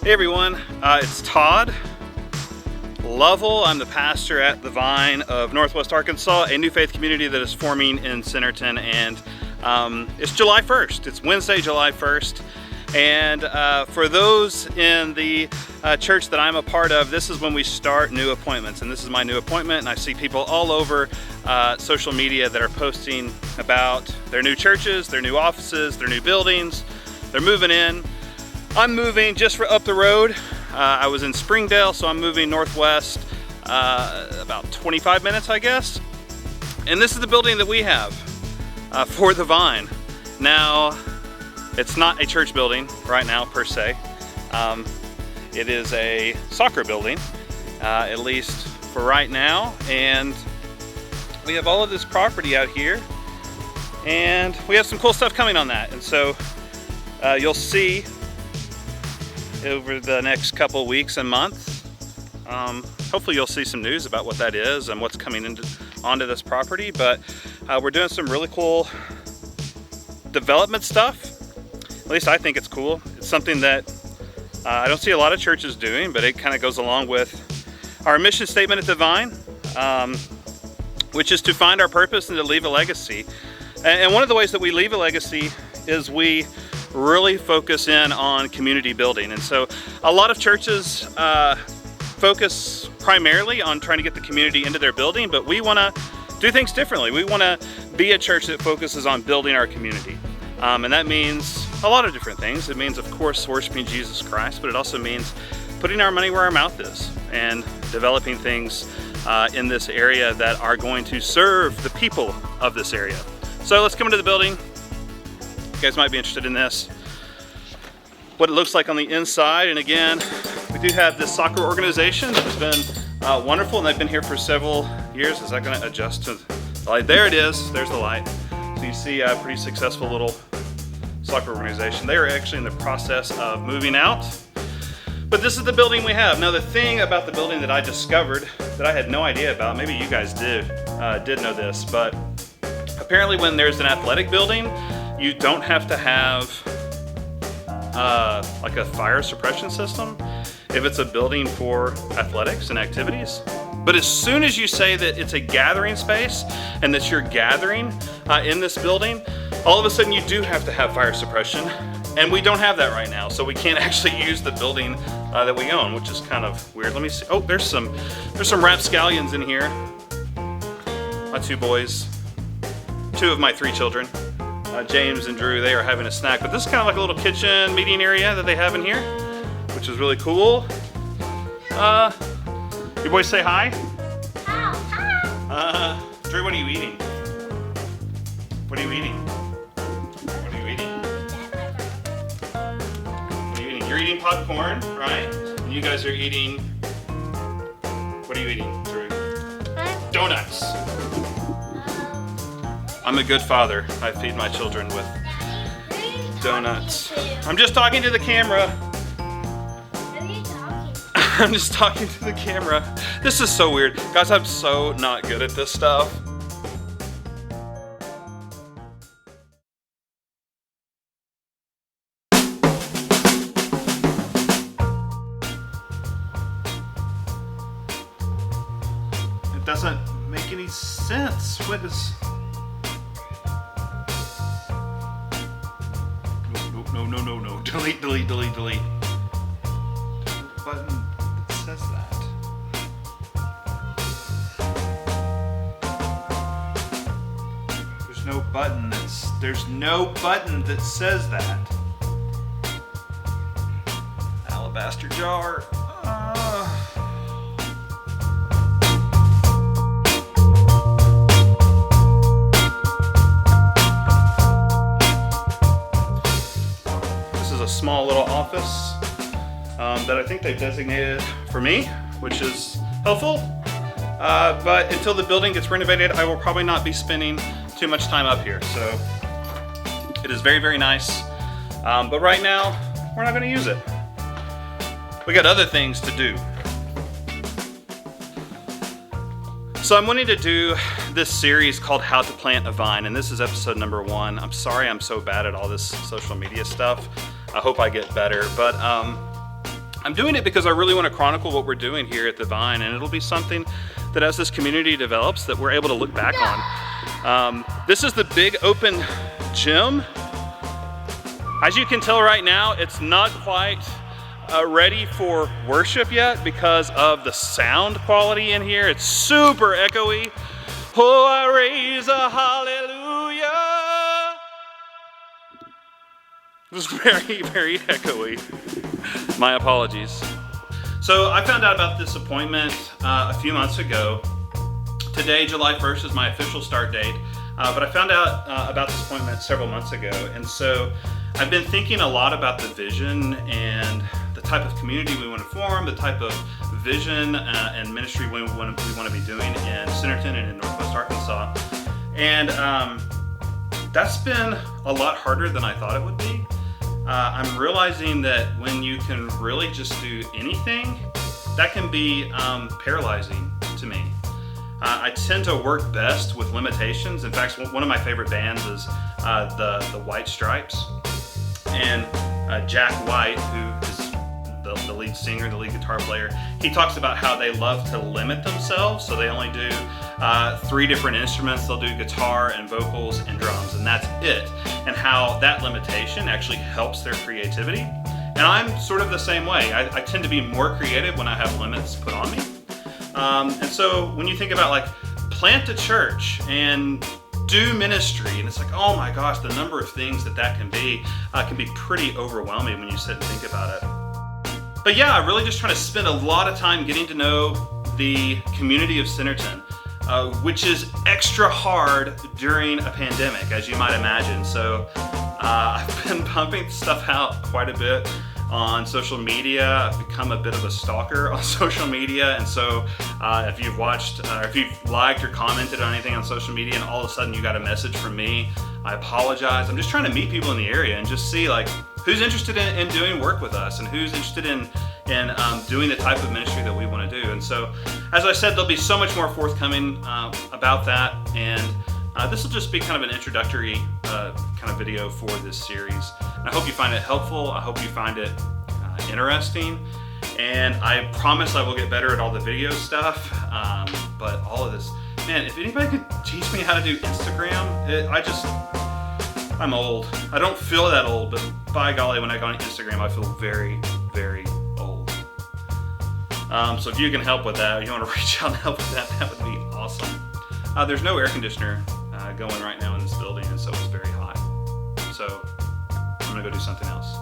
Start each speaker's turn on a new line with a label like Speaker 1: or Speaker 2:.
Speaker 1: Hey everyone, it's Todd Lovell. I'm the pastor at the Vine of Northwest Arkansas, a new faith community that is forming in Centerton, and it's July 1st. It's Wednesday, July 1st, and for those in the church that I'm a part of, this is when we start new appointments, and this is my new appointment, and I see people all over social media that are posting about their new churches, their new offices, their new buildings. They're moving in. I'm moving just up the road. I was in Springdale, so I'm moving northwest about 25 minutes, I guess. And this is the building that we have for the Vine. Now, it's not a church building right now per se. It is a soccer building, at least for right now. And we have all of this property out here, and we have some cool stuff coming on that. And so you'll see over the next couple weeks and months. Hopefully you'll see some news about what that is and what's coming onto this property, but we're doing some really cool development stuff. At least I think it's cool. It's something that I don't see a lot of churches doing, but it kind of goes along with our mission statement at the Vine, which is to find our purpose and to leave a legacy. And one of the ways that we leave a legacy is we really focus in on community building. And so a lot of churches focus primarily on trying to get the community into their building, but we want to do things differently. We want to be a church that focuses on building our community. And that means a lot of different things. It means, of course, worshiping Jesus Christ, but it also means putting our money where our mouth is and developing things in this area that are going to serve the people of this area. So let's come into the building. You guys might be interested in this, what it looks like on the inside. And again, we do have this soccer organization that has been wonderful, and they've been here for several years. Is that going to adjust to the light? There it is. There's the light. So you see a pretty successful little soccer organization. They are actually in the process of moving out, but this is the building we have. Now, the thing about the building that I discovered that I had no idea about, maybe you guys did know this, but apparently when there's an athletic building, you don't have to have like a fire suppression system if it's a building for athletics and activities. But as soon as you say that it's a gathering space and that you're gathering in this building, all of a sudden you do have to have fire suppression, and we don't have that right now. So we can't actually use the building that we own, which is kind of weird. Let me see. Oh, there's some rapscallions in here. My two boys, two of my three children. James and Drew, they are having a snack, but this is kind of like a little kitchen meeting area that they have in here, which is really cool. You boys say hi? Hi. Drew, what are you eating? What are you eating? What are you eating? What are you eating? You're eating popcorn, right? And you guys are eating, what are you eating, Drew? Donuts. I'm a good father. I feed my children with donuts. I'm just talking to the camera.
Speaker 2: Who are you talking to?
Speaker 1: I'm just talking to the camera. This is so weird. Guys, I'm so not good at this stuff. It doesn't make any sense. What is... No. Delete. Button that says that. There's no button that says that. Alabaster jar. A small little office that I think they've designated for me, which is helpful. But until the building gets renovated, I will probably not be spending too much time up here. So it is very, very nice. But right now, we're not going to use it. We got other things to do. So I'm wanting to do this series called How to Plant a Vine, and this is episode number 1. I'm sorry I'm so bad at all this social media stuff. I hope I get better, but I'm doing it because I really want to chronicle what we're doing here at The Vine, and it'll be something that as this community develops that we're able to look back on. This is the big open gym. As you can tell right now, it's not quite ready for worship yet because of the sound quality in here. It's super echoey. Oh, I raise a hallelujah. It was very, very echoey. My apologies. So I found out about this appointment a few months ago. Today, July 1st, is my official start date, but I found out about this appointment several months ago, and so I've been thinking a lot about the vision and the type of community we want to form, the type of vision and ministry we want to be doing in Centerton and in Northwest Arkansas, and that's been a lot harder than I thought it would be. I'm realizing that when you can really just do anything, that can be paralyzing to me. I tend to work best with limitations. In fact, one of my favorite bands is the White Stripes. And Jack White, who is the lead singer, the lead guitar player, he talks about how they love to limit themselves. So they only do 3 different instruments. They'll do guitar and vocals and drums, and that's it. And how that limitation actually helps their creativity. And I'm sort of the same way. I tend to be more creative when I have limits put on me. And so when you think about like plant a church and do ministry, and it's like, oh my gosh, the number of things that can be pretty overwhelming when you sit and think about it. But yeah, I'm really just trying to spend a lot of time getting to know the community of Centerton, which is extra hard during a pandemic, as you might imagine. So I've been pumping stuff out quite a bit on social media. I've become a bit of a stalker on social media, and so if you've watched, or if you've liked or commented on anything on social media and all of a sudden you got a message from me, I apologize. I'm just trying to meet people in the area and just see like who's interested in doing work with us and who's interested in doing the type of ministry that we want to do. And so, as I said, there'll be so much more forthcoming about that, and this will just be kind of an introductory kind of video for this series. And I hope you find it helpful. I hope you find it interesting. And I promise I will get better at all the video stuff. But all of this, man, if anybody could teach me how to do Instagram, I'm old. I don't feel that old, but by golly, when I go on Instagram, I feel very, very old. So if you can help with that, or you want to reach out and help with that, that would be awesome. There's no air conditioner going right now in this building, and so it's very hot. So I'm gonna go do something else.